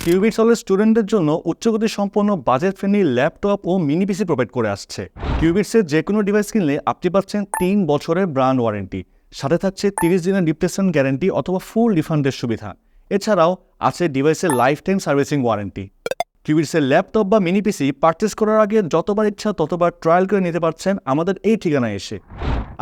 Cubits হল স্টুডেন্টদের জন্য উচ্চগতি সম্পন্ন বাজেট ফ্রেন্ডলি ল্যাপটপ ও মিনি পিসি প্রোভাইড করে আসছে। কিউবিটসের যে কোনো ডিভাইস কিনলে আপনি পাচ্ছেন 3 বছরের ব্র্যান্ড ওয়ারেন্টি, সাথে থাকছে 30 দিনের রিপ্লেসমেন্ট গ্যারান্টি অথবা ফুল রিফান্ডের সুবিধা। এছাড়াও আছে ডিভাইসের লাইফ টাইম সার্ভিসিং ওয়ারেন্টি। কিউবিটসের ল্যাপটপ বা মিনি পিসি পারচেস করার আগে যতবার ইচ্ছা ততবার ট্রায়াল করে নিতে পারছেন আমাদের এই ঠিকানায় এসে।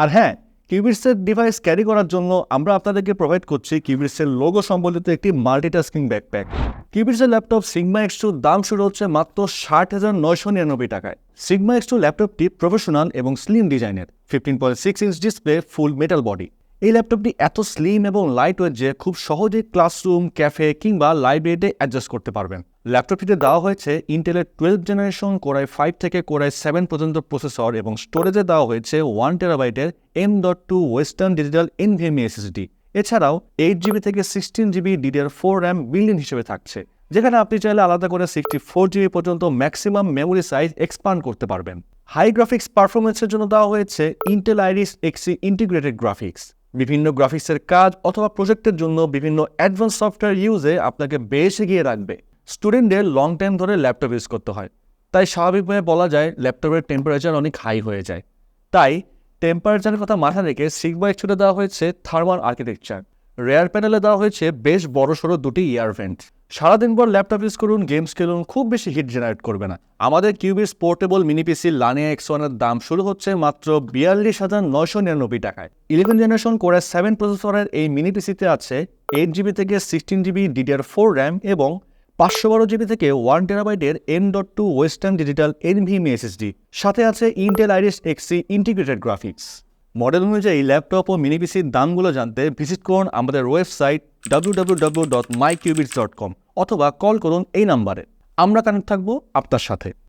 আর হ্যাঁ, কিউবিটসের ডিভাইস ক্যারি করার জন্য আমরা আপনাদেরকে প্রোভাইড করছি কিউবিটসের লোগো সম্বলিত একটি মাল্টিটাস্কিং ব্যাকপ্যাক। কিউবিটসের ল্যাপটপ সিগমা X2 দাম শুরু হচ্ছে মাত্র 60,999 টাকায়। সিগমা X2 ল্যাপটপটি প্রফেশনাল এবং স্লিম ডিজাইনের, 15.6 ইঞ্চ ডিসপ্লে, ফুল মেটাল বডি। এই ল্যাপটপটি এত স্লিম এবং লাইট ওয়েট যে খুব সহজেই ক্লাসরুম, ক্যাফে কিংবা লাইব্রেরিতে অ্যাডজাস্ট করতে পারবেন। ল্যাপটপটিতে দেওয়া হয়েছে ইন্টেলের 12th জেনারেশন কোরাই 5 থেকে কোরাই 7 পর্যন্ত প্রসেসর এবং স্টোরেজে দেওয়া হয়েছে 1 টেরাবাইটের M.2 western digital NVMe SSD। এছাড়াও 8GB থেকে 16GB DDR4 RAM build in হিসেবে থাকছে, যেখানে আপনি চাইলে আলাদা করে 64GB পর্যন্ত ম্যাক্সিমাম মেমোরি সাইজ এক্সপান্ড করতে পারবেন। হাই গ্রাফিক্স পারফরমেন্সের জন্য দেওয়া হয়েছে Intel iris Xe integrated graphics. বিভিন্ন গ্রাফিক্সের কাজ অথবা প্রজেক্টের জন্য বিভিন্ন অ্যাডভান্স সফটওয়্যার ইউজে আপনাকে বেশ এগিয়ে রাখবে। স্টুডেন্টদের লং টাইম ধরে ল্যাপটপ ইউজ করতে হয়, তাই স্বাভাবিকভাবে বলা যায় ল্যাপটপের টেম্পারেচার অনেক হাই হয়ে যায়। তাই টেম্পারেচারের কথা মাথায় রেখে সিগমা X2 দেওয়া হয়েছে থার্মাল আর্কিটেকচার। রেয়ার প্যানেলে দেওয়া হয়েছে বেশ বড়সড় দুটি ইয়ার ভেন্ট। সারাদিন পর ল্যাপটপ ইউজ করুন, গেমস খেলুন, খুব বেশি হিট জেনারেট করবে না। আমাদের কিউবিটস পোর্টেবল মিনি পিসি লানিয়া X1 এর দাম শুরু হচ্ছে মাত্র 42,999 টাকায়। 11th জেনারেশন কোরাই 7 প্রসেসরের এই মিনি পিসিতে আছে 8GB থেকে 16GB DDR4 RAM এবং 512GB থেকে 1 টেরাবাইটের M.2 western digital NVMe SSD। সাথে আছে Intel iris Xe integrated graphics. Model অনুযায়ী ল্যাপটপ ও মিনি পিসির দামগুলো জানতে ভিজিট করুন আমাদের ওয়েবসাইট www.myqbits.com অথবা কল করুন এই নাম্বারে। আমরা কানেক্ট থাকবো আপনার সাথে।